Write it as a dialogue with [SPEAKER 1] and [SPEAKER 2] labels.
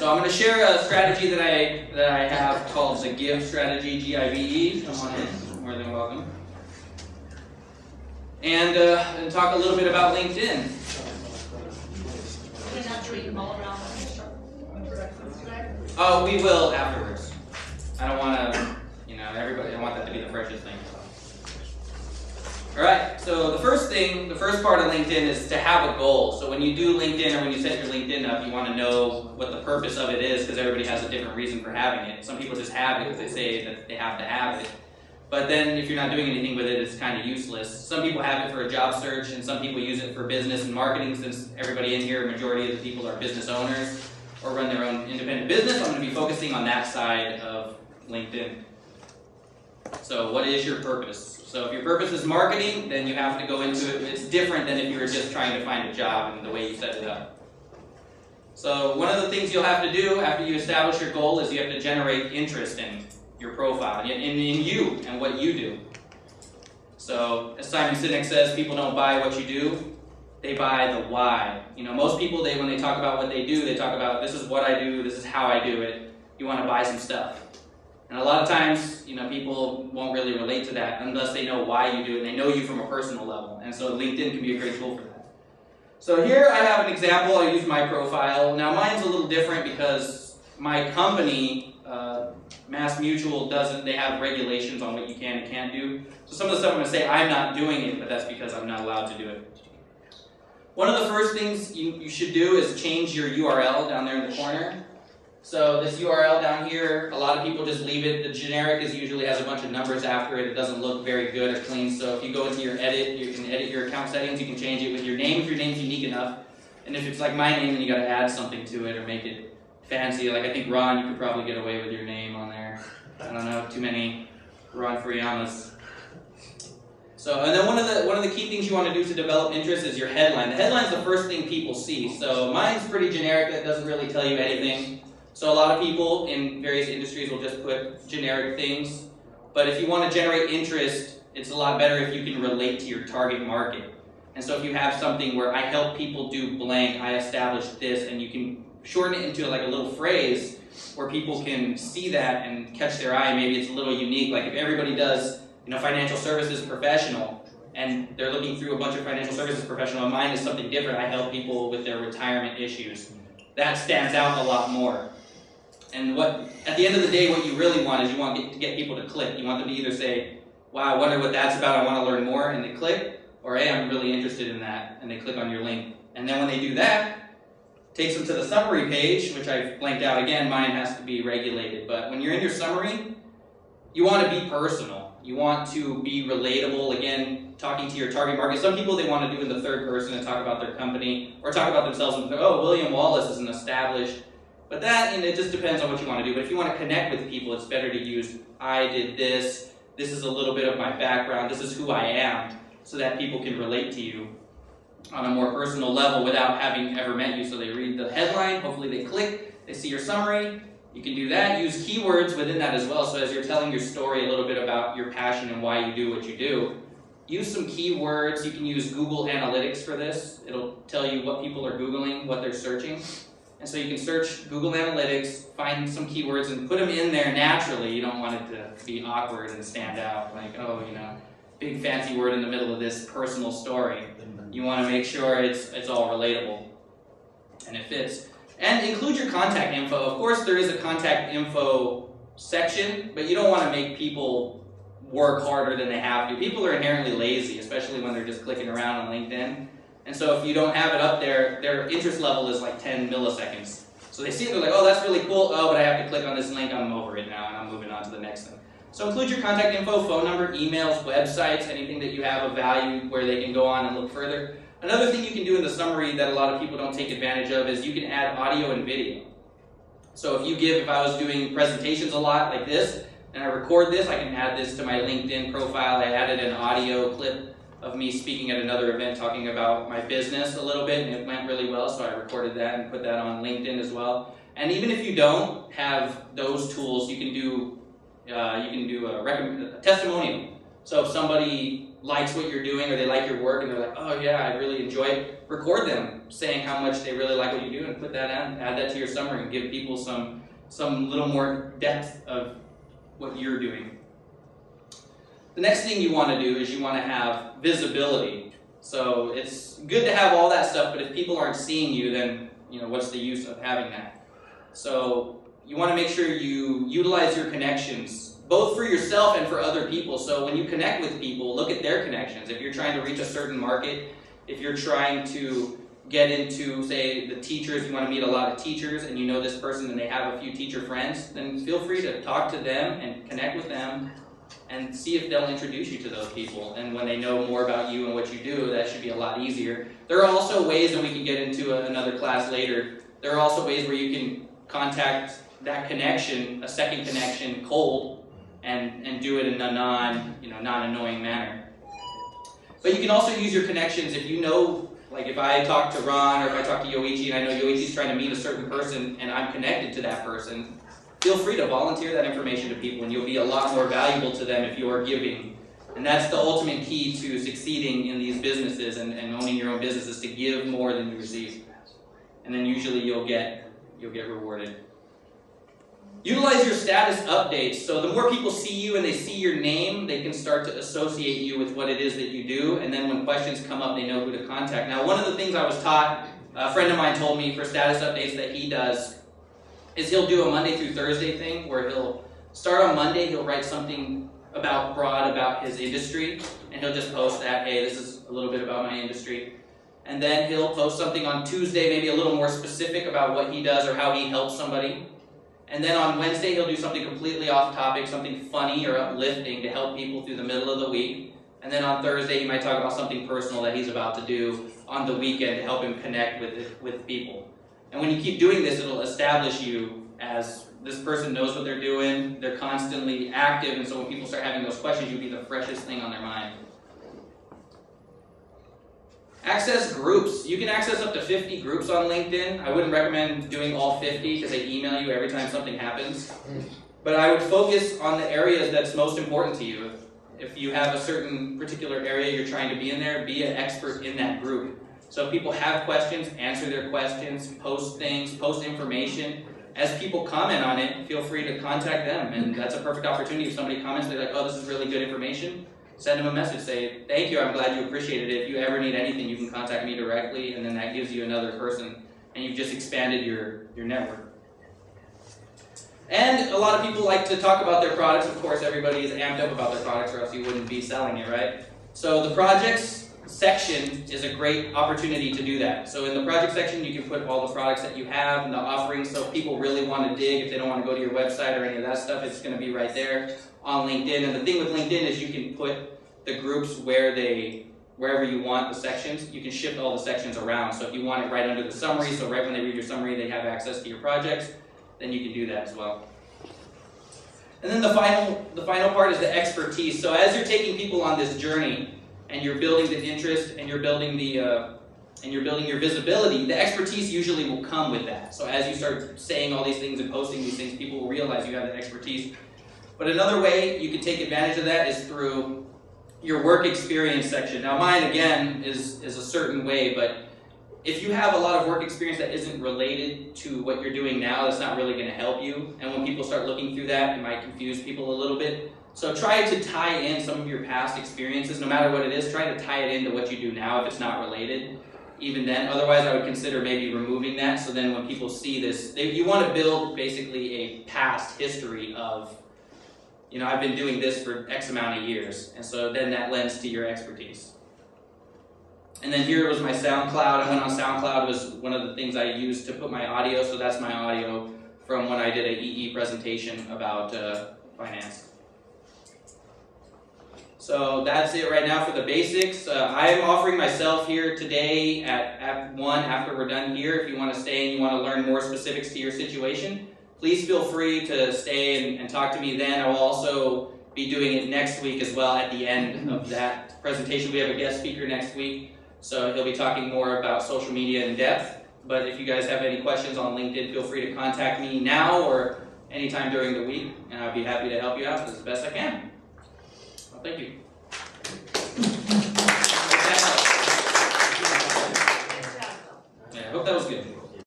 [SPEAKER 1] So I'm going to share a strategy that I have called the G.I.V.E strategy, G.I.V.E. Come on in, more than welcome. And talk a little bit about LinkedIn. Oh, we will afterwards. I don't want to, everybody, I want that to be the freshest thing. Alright, so the first part of LinkedIn is to have a goal. So when you do LinkedIn or when you set your LinkedIn up, you want to know what the purpose of it is because everybody has a different reason for having it. Some people just have it because they say that they have to have it. But then if you're not doing anything with it, it's kind of useless. Some people have it for a job search and some people use it for business and marketing since everybody in here, majority of the people are business owners or run their own independent business. I'm going to be focusing on that side of LinkedIn. So what is your purpose? So if your purpose is marketing, then you have to go into it. It's different than if you were just trying to find a job and the way you set it up. So one of the things you'll have to do after you establish your goal is you have to generate interest in your profile, in you and what you do. So as Simon Sinek says, people don't buy what you do, they buy the why. Most people, when they talk about what they do, they talk about this is what I do, this is how I do it. You want to buy some stuff. And a lot of times, people won't really relate to that unless they know why you do it and they know you from a personal level. And so LinkedIn can be a great tool for that. So here I have an example. I use my profile. Now mine's a little different because my company, Mass Mutual, they have regulations on what you can and can't do. So some of the stuff I'm going to say, I'm not doing it, but that's because I'm not allowed to do it. One of the first things you should do is change your URL down there in the corner. So this URL down here, a lot of people just leave it. The generic usually has a bunch of numbers after it. It doesn't look very good or clean. So if you go into your edit, you can edit your account settings. You can change it with your name if your name's unique enough. And if it's like my name, then you got to add something to it or make it fancy. Like I think Ron, you could probably get away with your name on there. I don't know, too many Ron Furiamas. So, and then one of the key things you want to do to develop interest is your headline. The headline's the first thing people see. So mine's pretty generic. That doesn't really tell you anything. So a lot of people in various industries will just put generic things. But if you want to generate interest, it's a lot better if you can relate to your target market. And so if you have something where I help people do blank, I established this, and you can shorten it into like a little phrase where people can see that and catch their eye. Maybe it's a little unique. Like if everybody does, financial services professional, and they're looking through a bunch of financial services professional, and mine is something different. I help people with their retirement issues. That stands out a lot more. And at the end of the day, what you really want is you want to get people to click. You want them to either say, wow, I wonder what that's about, I want to learn more, and they click, or hey, I'm really interested in that, and they click on your link. And then when they do that, it takes them to the summary page, which I've blanked out again, mine has to be regulated. But when you're in your summary, you want to be personal. You want to be relatable, again, talking to your target market. Some people, they want to do in the third person and talk about their company, or talk about themselves and oh, William Wallace is an established. But that, it just depends on what you want to do. But if you want to connect with people, it's better to use, I did this, this is a little bit of my background, this is who I am, so that people can relate to you on a more personal level without having ever met you. So they read the headline, hopefully they click, they see your summary. You can do that. Use keywords within that as well. So as you're telling your story a little bit about your passion and why you do what you do, use some keywords. You can use Google Analytics for this. It'll tell you what people are Googling, what they're searching. And so you can search Google Analytics, find some keywords, and put them in there naturally. You don't want it to be awkward and stand out, like, oh, big fancy word in the middle of this personal story. You want to make sure it's all relatable and it fits. And include your contact info. Of course, there is a contact info section, but you don't want to make people work harder than they have to. People are inherently lazy, especially when they're just clicking around on LinkedIn. And so if you don't have it up there, their interest level is like 10 milliseconds. So they see it, they're like, oh, that's really cool. Oh, but I have to click on this link. I'm over it now, and I'm moving on to the next thing. So include your contact info, phone number, emails, websites, anything that you have of value where they can go on and look further. Another thing you can do in the summary that a lot of people don't take advantage of is you can add audio and video. So if I was doing presentations a lot like this, and I record this, I can add this to my LinkedIn profile. I added an audio clip of me speaking at another event talking about my business a little bit, and it went really well, so I recorded that and put that on LinkedIn as well. And even if you don't have those tools, you can do a testimonial. So if somebody likes what you're doing or they like your work and they're like, oh yeah, I really enjoy it, record them. saying how much they really like what you do, and put that in, add that to your summary, and give people some little more depth of what you're doing. The next thing you want to do is you want to have visibility. So it's good to have all that stuff, but if people aren't seeing you, then what's the use of having that? So you want to make sure you utilize your connections, both for yourself and for other people. So when you connect with people, look at their connections. If you're trying to reach a certain market, if you're trying to get into, say, the teachers, you want to meet a lot of teachers, and you know this person and they have a few teacher friends, then feel free to talk to them and connect with them and see if they'll introduce you to those people. And when they know more about you and what you do, that should be a lot easier. There are also ways, and we can get into another class later, there are also ways where you can contact that connection, a second connection, cold, and do it in a non-annoying manner. But you can also use your connections if you know, like if I talk to Ron or if I talk to Yoichi and I know Yoichi's trying to meet a certain person and I'm connected to that person, feel free to volunteer that information to people, and you'll be a lot more valuable to them if you're giving. And that's the ultimate key to succeeding in these businesses and owning your own business, is to give more than you receive. And then usually you'll get rewarded. Utilize your status updates. So the more people see you and they see your name, they can start to associate you with what it is that you do, and then when questions come up, they know who to contact. Now, one of the things I was taught, a friend of mine told me for status updates that he does, is he'll do a Monday through Thursday thing where he'll start on Monday, he'll write something broad about his industry, and he'll just post that, hey, this is a little bit about my industry. And then he'll post something on Tuesday, maybe a little more specific about what he does or how he helps somebody. And then on Wednesday, he'll do something completely off topic, something funny or uplifting to help people through the middle of the week. And then on Thursday, he might talk about something personal that he's about to do on the weekend to help him connect with people. And when you keep doing this, it'll establish you as this person knows what they're doing, they're constantly active, and so when people start having those questions, you'll be the freshest thing on their mind. Access groups. You can access up to 50 groups on LinkedIn. I wouldn't recommend doing all 50 because they email you every time something happens. But I would focus on the areas that's most important to you. If you have a certain particular area you're trying to be in there, be an expert in that group. So if people have questions, answer their questions, post things, post information. As people comment on it, feel free to contact them. And that's a perfect opportunity. If somebody comments, they're like, oh, this is really good information. Send them a message, say, thank you, I'm glad you appreciated it. If you ever need anything, you can contact me directly, and then that gives you another person, and you've just expanded your network. And a lot of people like to talk about their products. Of course, everybody is amped up about their products, or else you wouldn't be selling it, right? So the projects section is a great opportunity to do that. So in the project section, you can put all the products that you have and the offerings, so if people really want to dig, if they don't want to go to your website or any of that stuff, it's going to be right there on LinkedIn. And the thing with LinkedIn is you can put the groups wherever you want the sections. You can shift all the sections around. So if you want it right under the summary, so right when they read your summary, they have access to your projects, then you can do that as well. And then the final part is the expertise. So as you're taking people on this journey and you're building the interest and you're building your visibility, the expertise usually will come with that. So as you start saying all these things and posting these things, people will realize you have the expertise. But another way you can take advantage of that is through your work experience section. Now mine, again, is a certain way, but if you have a lot of work experience that isn't related to what you're doing now, that's not really going to help you. And when people start looking through that, it might confuse people a little bit. So try to tie in some of your past experiences, no matter what it is, try to tie it into what you do now if it's not related. Even then, otherwise I would consider maybe removing that, so then when people see this, you want to build basically a past history of, I've been doing this for X amount of years, and so then that lends to your expertise. And then here was my SoundCloud. I went on SoundCloud, was one of the things I used to put my audio, so that's my audio from when I did an EE presentation about finance. So that's it right now for the basics. I'm offering myself here today at 1 after we're done here. If you want to stay and you want to learn more specifics to your situation, please feel free to stay and talk to me then. I will also be doing it next week as well at the end of that presentation. We have a guest speaker next week, so he'll be talking more about social media in depth. But if you guys have any questions on LinkedIn, feel free to contact me now or anytime during the week, and I'll be happy to help you out as best I can. Well, thank you. hope that was good.